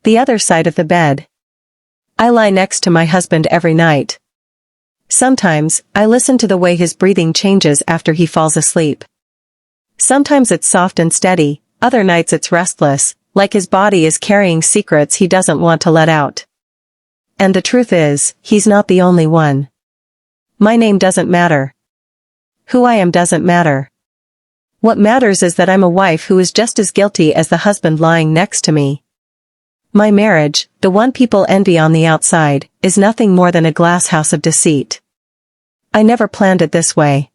The other side of the bed. I lie next to my husband every night. Sometimes, I listen to the way his breathing changes after he falls asleep. Sometimes it's soft and steady, other nights it's restless, like his body is carrying secrets he doesn't want to let out. And the truth is, he's not the only one. My name doesn't matter. Who I am doesn't matter. What matters is that I'm a wife who is just as guilty as the husband lying next to me. My marriage, the one people envy on the outside, is nothing more than a glass house of deceit. I never planned it this way.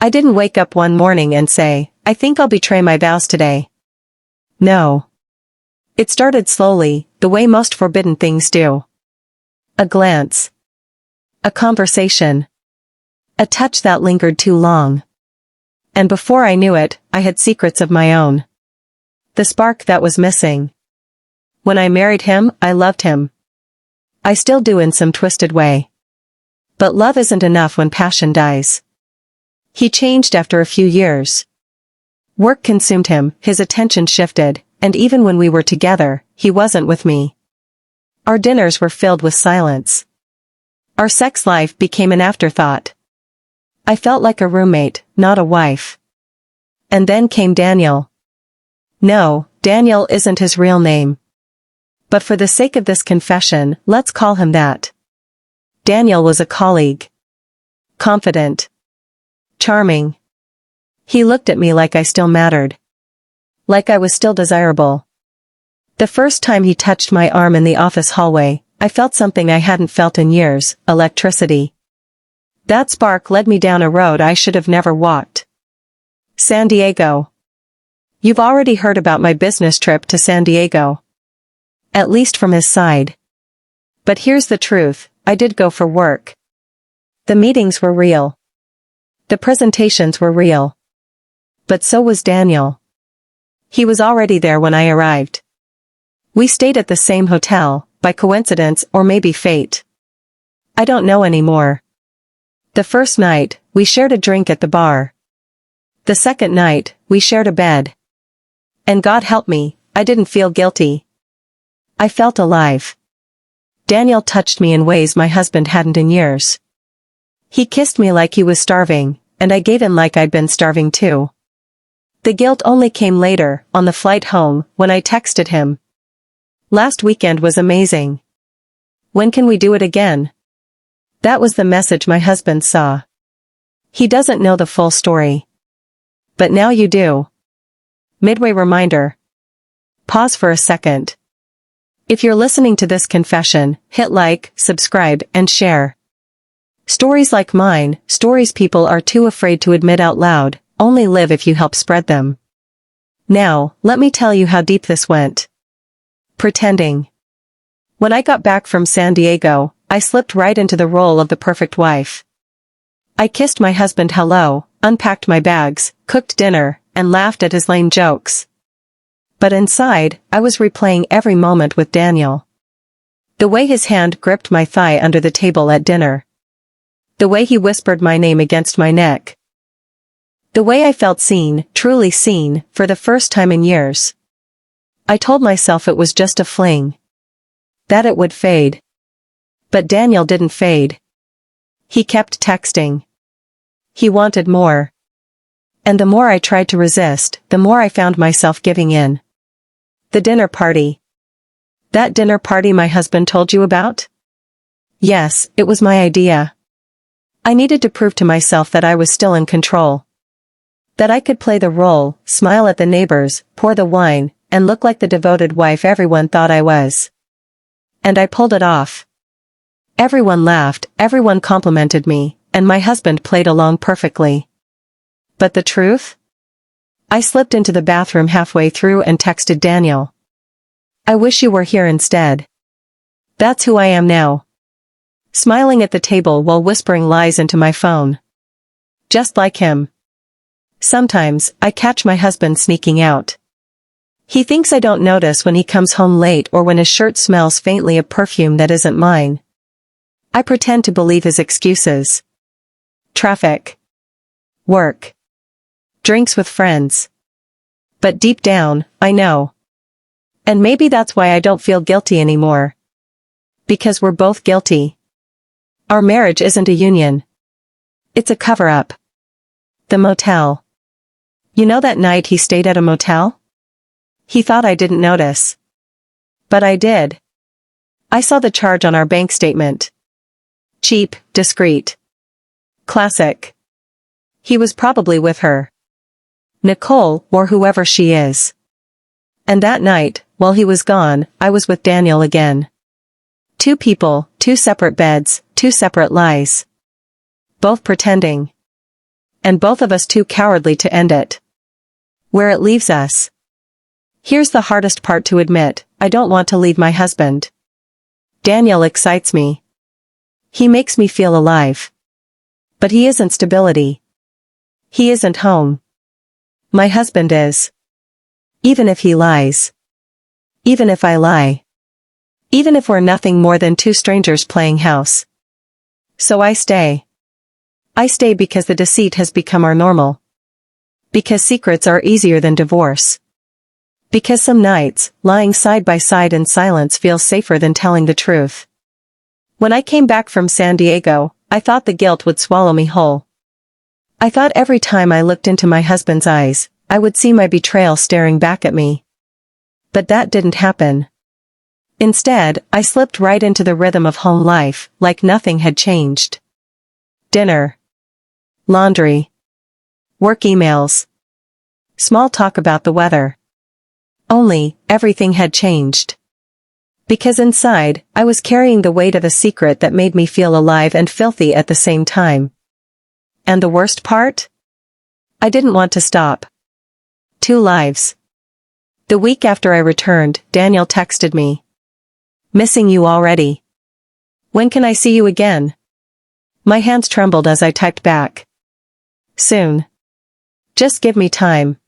I didn't wake up one morning and say, I think I'll betray my vows today. No. It started slowly, the way most forbidden things do. A glance. A conversation. A touch that lingered too long. And before I knew it, I had secrets of my own. The spark that was missing. When I married him, I loved him. I still do in some twisted way. But love isn't enough when passion dies. He changed after a few years. Work consumed him, his attention shifted, and even when we were together, he wasn't with me. Our dinners were filled with silence. Our sex life became an afterthought. I felt like a roommate, not a wife. And then came Daniel. No, Daniel isn't his real name. But for the sake of this confession, let's call him that. Daniel was a colleague. Confident. Charming. He looked at me like I still mattered. Like I was still desirable. The first time he touched my arm in the office hallway, I felt something I hadn't felt in years, electricity. That spark led me down a road I should have never walked. San Diego. You've already heard about my business trip to San Diego. At least from his side. But here's the truth, I did go for work. The meetings were real. The presentations were real. But so was Daniel. He was already there when I arrived. We stayed at the same hotel, by coincidence or maybe fate. I don't know anymore. The first night, we shared a drink at the bar. The second night, we shared a bed. And God help me, I didn't feel guilty. I felt alive. Daniel touched me in ways my husband hadn't in years. He kissed me like he was starving, and I gave in like I'd been starving too. The guilt only came later, on the flight home, when I texted him. Last weekend was amazing. When can we do it again? That was the message my husband saw. He doesn't know the full story. But now you do. Midway reminder. Pause for a second. If you're listening to this confession, hit like, subscribe, and share. Stories like mine, stories people are too afraid to admit out loud, only live if you help spread them. Now, let me tell you how deep this went. Pretending. When I got back from San Diego, I slipped right into the role of the perfect wife. I kissed my husband hello, unpacked my bags, cooked dinner, and laughed at his lame jokes. But inside, I was replaying every moment with Daniel. The way his hand gripped my thigh under the table at dinner. The way he whispered my name against my neck. The way I felt seen, truly seen, for the first time in years. I told myself it was just a fling. That it would fade. But Daniel didn't fade. He kept texting. He wanted more. And the more I tried to resist, the more I found myself giving in. The dinner party. That dinner party my husband told you about? Yes, it was my idea. I needed to prove to myself that I was still in control. That I could play the role, smile at the neighbors, pour the wine, and look like the devoted wife everyone thought I was. And I pulled it off. Everyone laughed, everyone complimented me, and my husband played along perfectly. But the truth? I slipped into the bathroom halfway through and texted Daniel. I wish you were here instead. That's who I am now. Smiling at the table while whispering lies into my phone. Just like him. Sometimes, I catch my husband sneaking out. He thinks I don't notice when he comes home late or when his shirt smells faintly of perfume that isn't mine. I pretend to believe his excuses. Traffic. Work. Drinks with friends. But deep down, I know. And maybe that's why I don't feel guilty anymore. Because we're both guilty. Our marriage isn't a union. It's a cover-up. The motel. You know that night he stayed at a motel? He thought I didn't notice. But I did. I saw the charge on our bank statement. Cheap, discreet. Classic. He was probably with her. Nicole, or whoever she is. And that night, while he was gone, I was with Daniel again. 2 people, 2 separate beds, 2 separate lies. Both pretending. And both of us too cowardly to end it. Where it leaves us. Here's the hardest part to admit, I don't want to leave my husband. Daniel excites me. He makes me feel alive. But he isn't stability. He isn't home. My husband is. Even if he lies. Even if I lie. Even if we're nothing more than 2 strangers playing house. So I stay. I stay because the deceit has become our normal. Because secrets are easier than divorce. Because some nights, lying side by side in silence feels safer than telling the truth. When I came back from San Diego, I thought the guilt would swallow me whole. I thought every time I looked into my husband's eyes, I would see my betrayal staring back at me. But that didn't happen. Instead, I slipped right into the rhythm of home life, like nothing had changed. Dinner. Laundry. Work emails. Small talk about the weather. Only, everything had changed. Because inside, I was carrying the weight of a secret that made me feel alive and filthy at the same time. And the worst part? I didn't want to stop. 2 lives. The week after I returned, Daniel texted me. Missing you already. When can I see you again? My hands trembled as I typed back. Soon. Just give me time.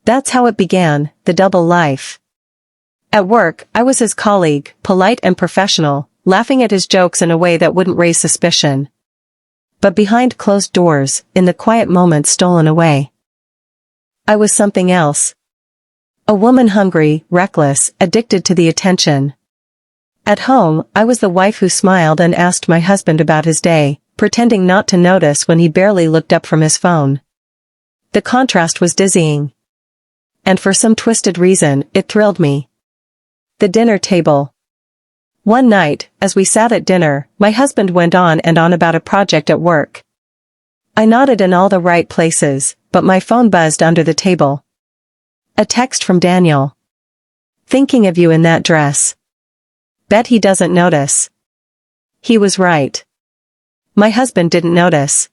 That's how it began, the double life. At work, I was his colleague, polite and professional, laughing at his jokes in a way that wouldn't raise suspicion. But behind closed doors, in the quiet moments stolen away, I was something else. A woman hungry, reckless, addicted to the attention. At home, I was the wife who smiled and asked my husband about his day, pretending not to notice when he barely looked up from his phone. The contrast was dizzying. And for some twisted reason, it thrilled me. The dinner table. One night, as we sat at dinner, my husband went on and on about a project at work. I nodded in all the right places, but my phone buzzed under the table. A text from Daniel. Thinking of you in that dress. Bet he doesn't notice. He was right. My husband didn't notice.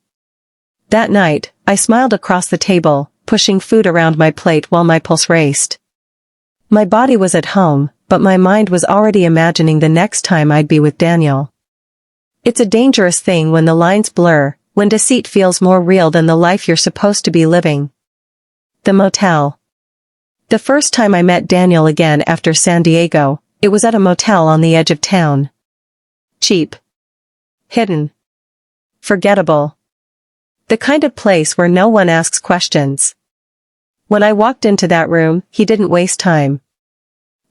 That night, I smiled across the table, pushing food around my plate while my pulse raced. My body was at home, but my mind was already imagining the next time I'd be with Daniel. It's a dangerous thing when the lines blur, when deceit feels more real than the life you're supposed to be living. The motel. The first time I met Daniel again after San Diego, it was at a motel on the edge of town. Cheap. Hidden. Forgettable. The kind of place where no one asks questions. When I walked into that room, he didn't waste time.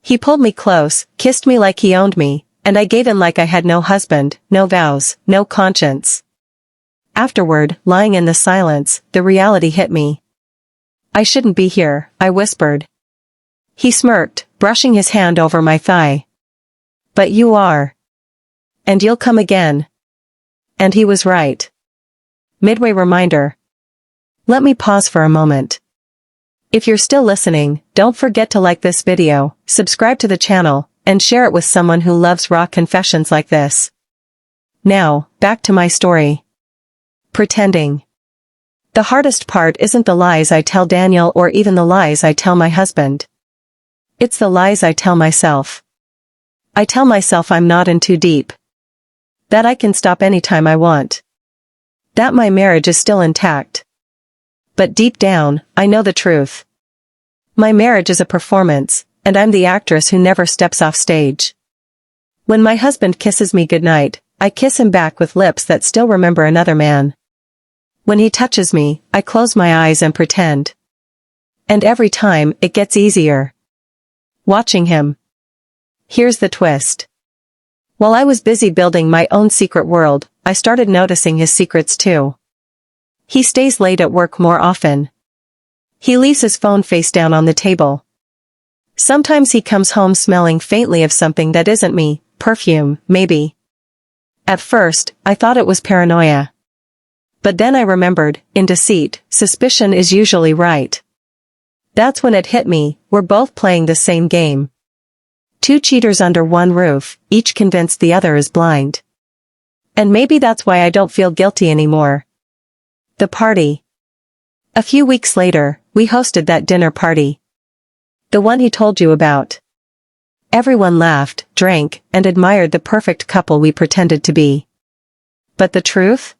He pulled me close, kissed me like he owned me, and I gave in like I had no husband, no vows, no conscience. Afterward, lying in the silence, the reality hit me. I shouldn't be here, I whispered. He smirked, brushing his hand over my thigh. But you are. And you'll come again. And he was right. Midway reminder. Let me pause for a moment. If you're still listening, don't forget to like this video, subscribe to the channel, and share it with someone who loves raw confessions like this. Now, back to my story. Pretending. The hardest part isn't the lies I tell Daniel or even the lies I tell my husband. It's the lies I tell myself. I tell myself I'm not in too deep. That I can stop anytime I want. That my marriage is still intact. But deep down, I know the truth. My marriage is a performance, and I'm the actress who never steps off stage. When my husband kisses me goodnight, I kiss him back with lips that still remember another man. When he touches me, I close my eyes and pretend. And every time, it gets easier. watching him. Here's the twist. While I was busy building my own secret world, I started noticing his secrets too. He stays late at work more often. He leaves his phone face down on the table. Sometimes he comes home smelling faintly of something that isn't me, perfume, maybe. At first, I thought it was paranoia. But then I remembered, in Deceit, suspicion is usually right. That's when it hit me, we're both playing the same game. Two cheaters under one roof, each convinced the other is blind. And maybe that's why I don't feel guilty anymore. The party. A few weeks later, we hosted that dinner party. The one he told you about. Everyone laughed, drank, and admired the perfect couple we pretended to be. But the truth?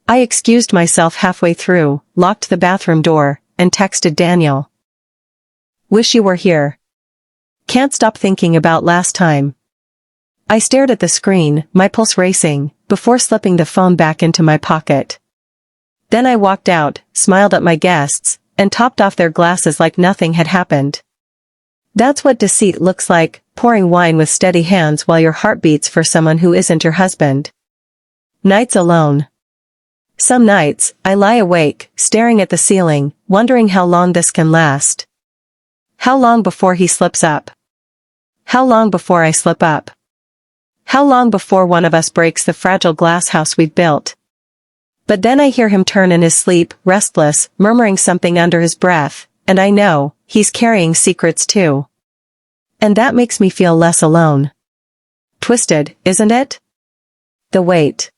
I excused myself halfway through, locked the bathroom door, and texted Daniel. Wish you were here. Can't stop thinking about last time. I stared at the screen, my pulse racing, before slipping the phone back into my pocket. Then I walked out, smiled at my guests, and topped off their glasses like nothing had happened. That's what deceit looks like, pouring wine with steady hands while your heart beats for someone who isn't your husband. Nights alone. Some nights, I lie awake, staring at the ceiling, wondering how long this can last. How long before he slips up? How long before I slip up? How long before one of us breaks the fragile glass house we've built? But then I hear him turn in his sleep, restless, murmuring something under his breath, and I know, he's carrying secrets too. And that makes me feel less alone. Twisted, isn't it? The weight.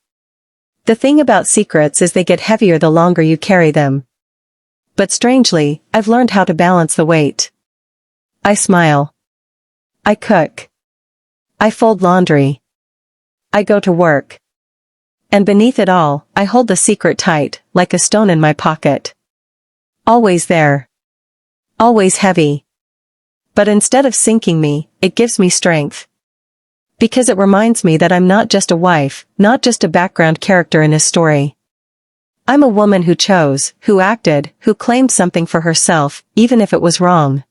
The thing about secrets is they get heavier the longer you carry them. But strangely, I've learned how to balance the weight. I smile. I cook. I fold laundry. I go to work. And beneath it all, I hold the secret tight, like a stone in my pocket. Always there. Always heavy. But instead of sinking me, it gives me strength. Because it reminds me that I'm not just a wife, not just a background character in his story. I'm a woman who chose, who acted, who claimed something for herself, even if it was wrong.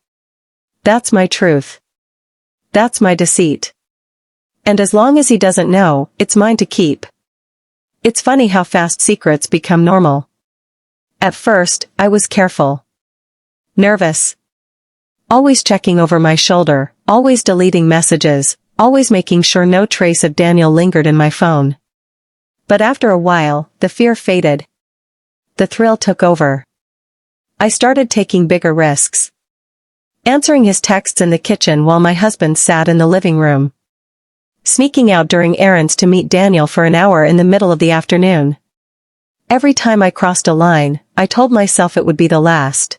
That's my truth. That's my deceit. And as long as he doesn't know, it's mine to keep. It's funny how fast secrets become normal. At first, I was careful. Nervous. Always checking over my shoulder, always deleting messages, always making sure no trace of Daniel lingered in my phone. But after a while, the fear faded. The thrill took over. I started taking bigger risks. Answering his texts in the kitchen while my husband sat in the living room. Sneaking out during errands to meet Daniel for an hour in the middle of the afternoon. Every time I crossed a line, I told myself it would be the last.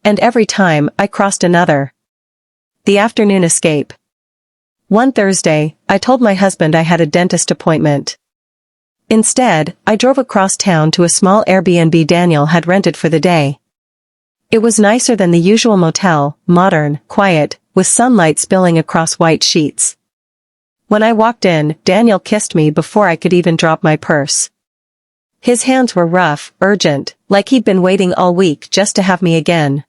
And every time, I crossed another. The afternoon escape. One Thursday, I told my husband I had a dentist appointment. Instead, I drove across town to a small Airbnb Daniel had rented for the day. It was nicer than the usual motel, modern, quiet, with sunlight spilling across white sheets. When I walked in, Daniel kissed me before I could even drop my purse. His hands were rough, urgent, like he'd been waiting all week just to have me again.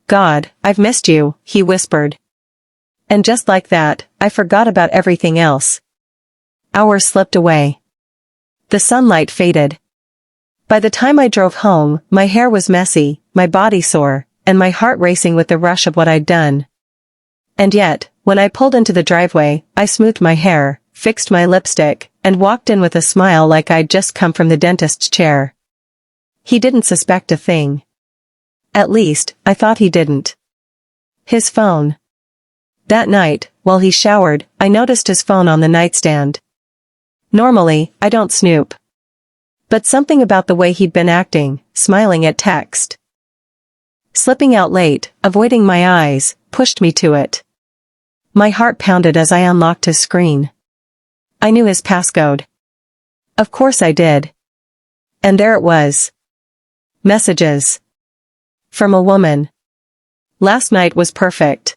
God, I've missed you, he whispered. And just like that, I forgot about everything else. Hours slipped away. The sunlight faded. By the time I drove home, my hair was messy, my body sore, and my heart racing with the rush of what I'd done. And yet, when I pulled into the driveway, I smoothed my hair, fixed my lipstick, and walked in with a smile like I'd just come from the dentist's chair. He didn't suspect a thing. At least, I thought he didn't. His phone. That night, while he showered, I noticed his phone on the nightstand. Normally, I don't snoop. But something about the way he'd been acting, smiling at text. Slipping out late, avoiding my eyes, pushed me to it. My heart pounded as I unlocked his screen. I knew his passcode. Of course I did. And there it was. Messages. From a woman. Last night was perfect.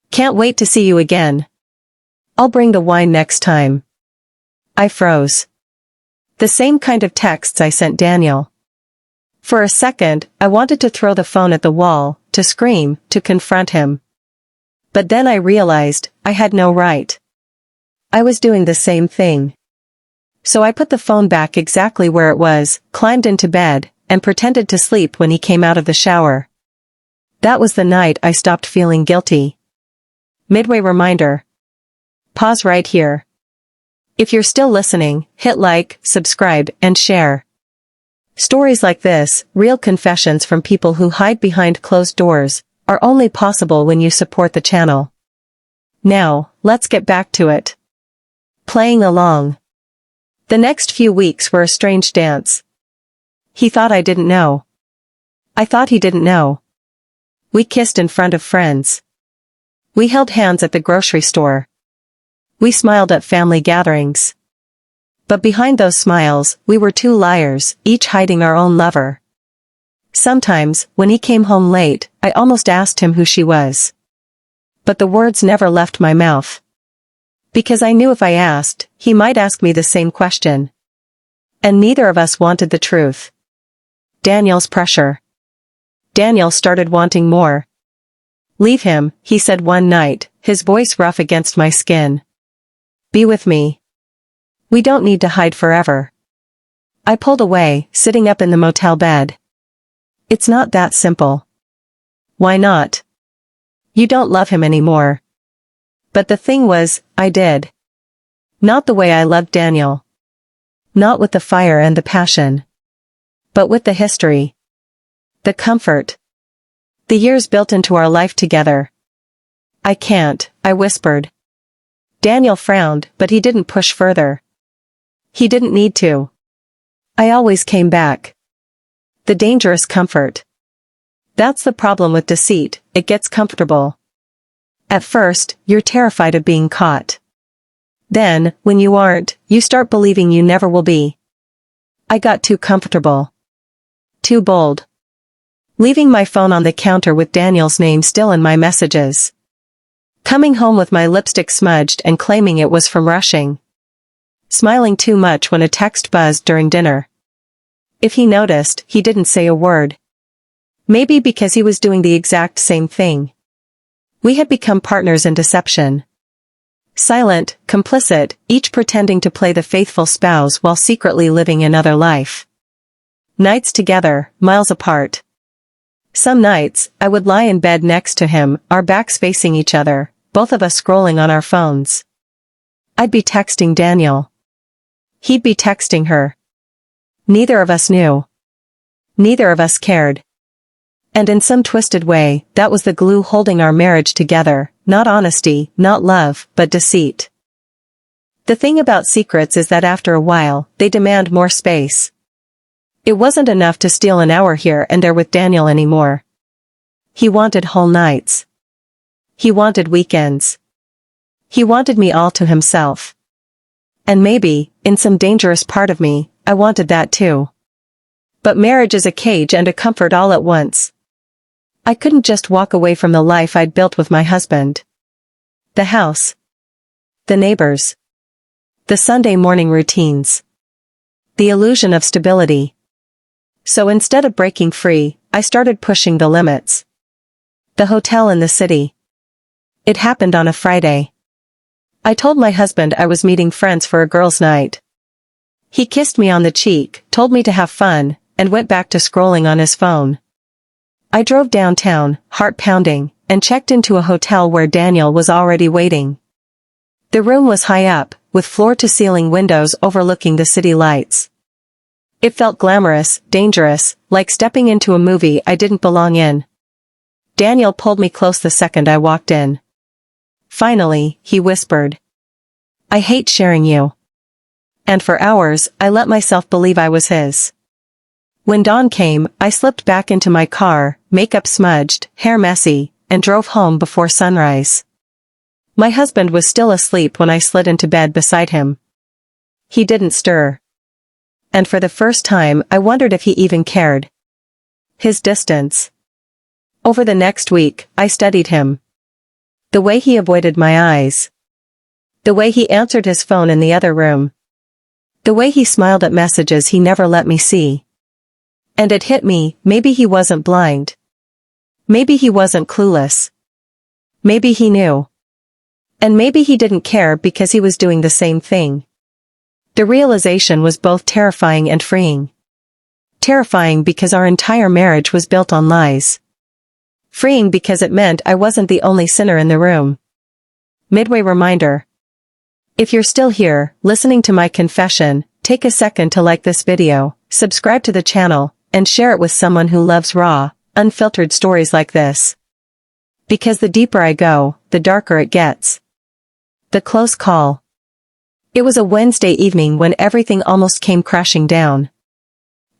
Can't wait to see you again. I'll bring the wine next time. I froze. The same kind of texts I sent Daniel. For a second, I wanted to throw the phone at the wall, to scream, to confront him. But then I realized I had no right. I was doing the same thing. So I put the phone back exactly where it was, climbed into bed, and pretended to sleep when he came out of the shower. That was the night I stopped feeling guilty. Midway reminder. Pause right here. If you're still listening, hit like, subscribe, and share. Stories like this, real confessions from people who hide behind closed doors, are only possible when you support the channel. Now, let's get back to it. Playing along. The next few weeks were a strange dance. He thought I didn't know. I thought he didn't know. We kissed in front of friends. We held hands at the grocery store. We smiled at family gatherings. But behind those smiles, we were two liars, each hiding our own lover. Sometimes, when he came home late, I almost asked him who she was. But the words never left my mouth. Because I knew if I asked, he might ask me the same question. And neither of us wanted the truth. Daniel's pressure. Daniel started wanting more. Leave him, he said one night, his voice rough against my skin. Be with me. We don't need to hide forever. I pulled away, sitting up in the motel bed. It's not that simple. Why not? You don't love him anymore. But the thing was, I did. Not the way I loved Daniel. Not with the fire and the passion. But with the history. The comfort. The years built into our life together. I can't, I whispered. Daniel frowned, but he didn't push further. He didn't need to. I always came back. The dangerous comfort. That's the problem with deceit, it gets comfortable. At first, you're terrified of being caught. Then, when you aren't, you start believing you never will be. I got too comfortable. Too bold. Leaving my phone on the counter with Daniel's name still in my messages. Coming home with my lipstick smudged and claiming it was from rushing. Smiling too much when a text buzzed during dinner. If he noticed, he didn't say a word. Maybe because he was doing the exact same thing. We had become partners in deception. Silent, complicit, each pretending to play the faithful spouse while secretly living another life. Nights together, miles apart. Some nights, I would lie in bed next to him, our backs facing each other, both of us scrolling on our phones. I'd be texting Daniel. He'd be texting her. Neither of us knew. Neither of us cared. And in some twisted way, that was the glue holding our marriage together, not honesty, not love, but deceit. The thing about secrets is that after a while, they demand more space. It wasn't enough to steal an hour here and there with Daniel anymore. He wanted whole nights. He wanted weekends. He wanted me all to himself. And maybe, in some dangerous part of me, I wanted that too. But marriage is a cage and a comfort all at once. I couldn't just walk away from the life I'd built with my husband. The house. The neighbors. The Sunday morning routines. The illusion of stability. So instead of breaking free, I started pushing the limits. The hotel in the city. It happened on a Friday. I told my husband I was meeting friends for a girls' night. He kissed me on the cheek, told me to have fun, and went back to scrolling on his phone. I drove downtown, heart pounding, and checked into a hotel where Daniel was already waiting. The room was high up, with floor-to-ceiling windows overlooking the city lights. It felt glamorous, dangerous, like stepping into a movie I didn't belong in. Daniel pulled me close the second I walked in. Finally, he whispered. I hate sharing you. And for hours, I let myself believe I was his. When dawn came, I slipped back into my car, makeup smudged, hair messy, and drove home before sunrise. My husband was still asleep when I slid into bed beside him. He didn't stir. And for the first time, I wondered if he even cared. His distance. Over the next week, I studied him. The way he avoided my eyes. The way he answered his phone in the other room. The way he smiled at messages he never let me see. And it hit me, maybe he wasn't blind. Maybe he wasn't clueless. Maybe he knew. And maybe he didn't care because he was doing the same thing. The realization was both terrifying and freeing. Terrifying because our entire marriage was built on lies. Freeing because it meant I wasn't the only sinner in the room. Midway reminder. If you're still here, listening to my confession, take a second to like this video, subscribe to the channel, and share it with someone who loves raw, unfiltered stories like this. Because the deeper I go, the darker it gets. The close call. It was a Wednesday evening when everything almost came crashing down.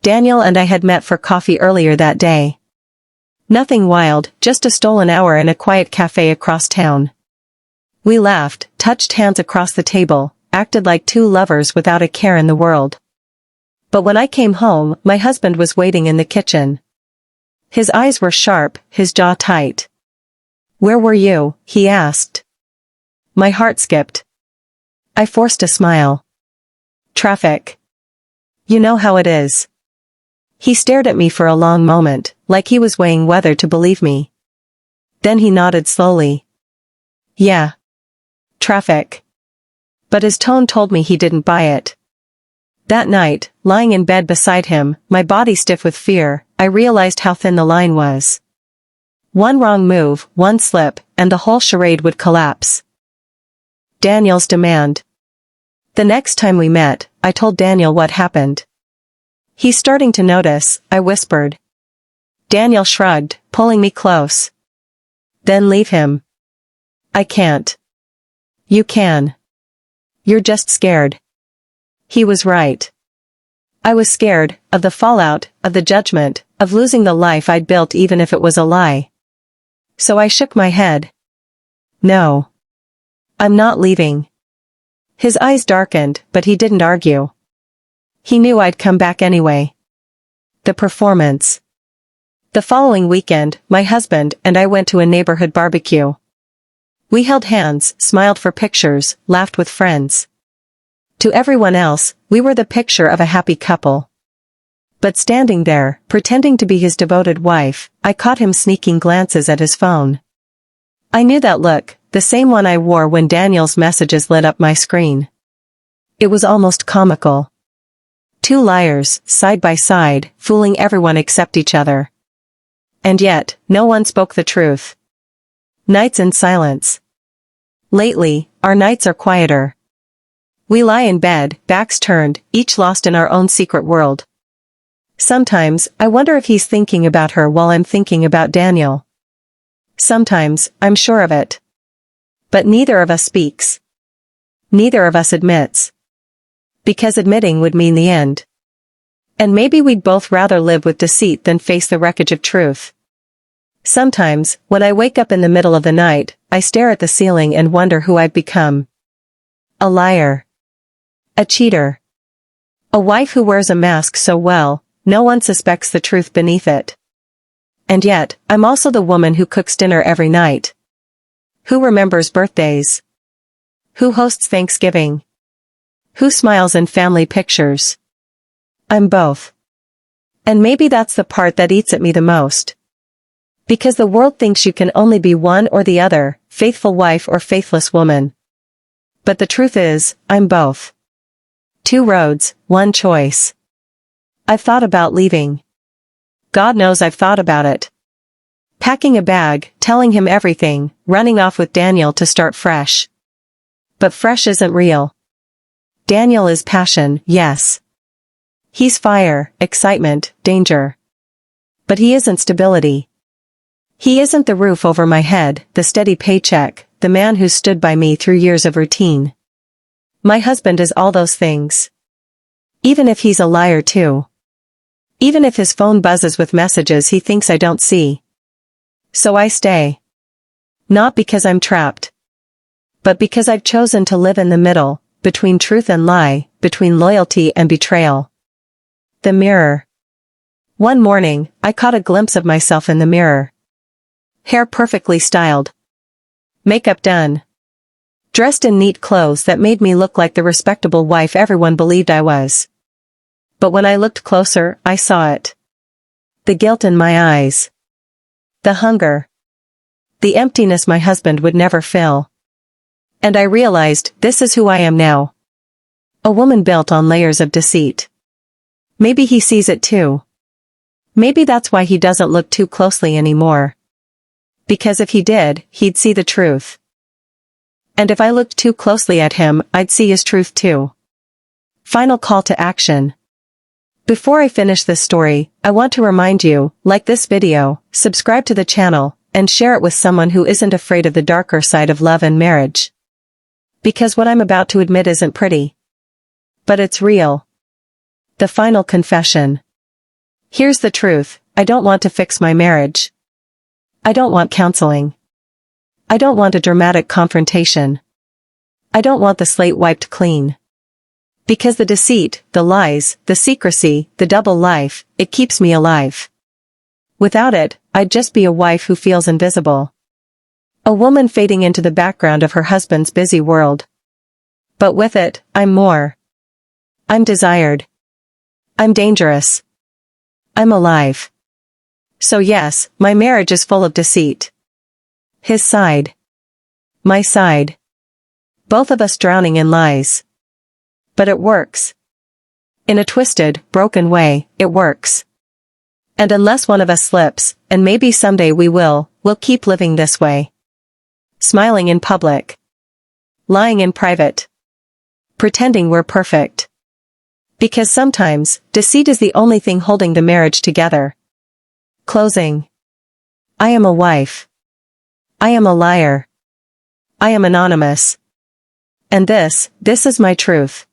Daniel and I had met for coffee earlier that day. Nothing wild, just a stolen hour in a quiet cafe across town. We laughed, touched hands across the table, acted like two lovers without a care in the world. But when I came home, my husband was waiting in the kitchen. His eyes were sharp, his jaw tight. "Where were you?" he asked. My heart skipped. I forced a smile. "Traffic. You know how it is." He stared at me for a long moment, like he was weighing whether to believe me. Then he nodded slowly. "Yeah. Traffic." But his tone told me he didn't buy it. That night, lying in bed beside him, my body stiff with fear, I realized how thin the line was. One wrong move, one slip, and the whole charade would collapse. Daniel's demand. The next time we met, I told Daniel what happened. "He's starting to notice," I whispered. Daniel shrugged, pulling me close. "Then leave him." "I can't." "You can. You're just scared." He was right. I was scared, of the fallout, of the judgment, of losing the life I'd built even if it was a lie. So I shook my head. "No. I'm not leaving." His eyes darkened, but he didn't argue. He knew I'd come back anyway. The performance. The following weekend, my husband and I went to a neighborhood barbecue. We held hands, smiled for pictures, laughed with friends. To everyone else, we were the picture of a happy couple. But standing there, pretending to be his devoted wife, I caught him sneaking glances at his phone. I knew that look, the same one I wore when Daniel's messages lit up my screen. It was almost comical. Two liars, side by side, fooling everyone except each other. And yet, no one spoke the truth. Nights in silence. Lately, our nights are quieter. We lie in bed, backs turned, each lost in our own secret world. Sometimes, I wonder if he's thinking about her while I'm thinking about Daniel. Sometimes, I'm sure of it. But neither of us speaks. Neither of us admits. Because admitting would mean the end. And maybe we'd both rather live with deceit than face the wreckage of truth. Sometimes, when I wake up in the middle of the night, I stare at the ceiling and wonder who I've become. A liar. A cheater. A wife who wears a mask so well, no one suspects the truth beneath it. And yet, I'm also the woman who cooks dinner every night. Who remembers birthdays? Who hosts Thanksgiving? Who smiles in family pictures? I'm both. And maybe that's the part that eats at me the most. Because the world thinks you can only be one or the other, faithful wife or faithless woman. But the truth is, I'm both. Two roads, one choice. I've thought about leaving. God knows I've thought about it. Packing a bag, telling him everything, running off with Daniel to start fresh. But fresh isn't real. Daniel is passion, yes. He's fire, excitement, danger. But he isn't stability. He isn't the roof over my head, the steady paycheck, the man who stood by me through years of routine. My husband is all those things. Even if he's a liar too. Even if his phone buzzes with messages he thinks I don't see. So I stay. Not because I'm trapped. But because I've chosen to live in the middle, between truth and lie, between loyalty and betrayal. The mirror. One morning, I caught a glimpse of myself in the mirror. Hair perfectly styled. Makeup done. Dressed in neat clothes that made me look like the respectable wife everyone believed I was. But when I looked closer, I saw it. The guilt in my eyes. The hunger. the emptiness my husband would never fill. And I realized, this is who I am now. A woman built on layers of deceit. Maybe he sees it too. Maybe that's why he doesn't look too closely anymore. Because if he did, he'd see the truth. And if I looked too closely at him, I'd see his truth too. Final call to action. Before I finish this story, I want to remind you, like this video, subscribe to the channel, and share it with someone who isn't afraid of the darker side of love and marriage. Because what I'm about to admit isn't pretty. But it's real. The final confession. Here's the truth, I don't want to fix my marriage. I don't want counseling. I don't want a dramatic confrontation. I don't want the slate wiped clean. Because the deceit, the lies, the secrecy, the double life, it keeps me alive. Without it, I'd just be a wife who feels invisible. A woman fading into the background of her husband's busy world. But with it, I'm more. I'm desired. I'm dangerous. I'm alive. So yes, my marriage is full of deceit. His side. My side. Both of us drowning in lies. But it works. In a twisted, broken way, it works. And unless one of us slips, and maybe someday we'll keep living this way. Smiling in public. Lying in private. Pretending we're perfect. Because sometimes, deceit is the only thing holding the marriage together. Closing. I am a wife. I am a liar. I am anonymous. And this is my truth.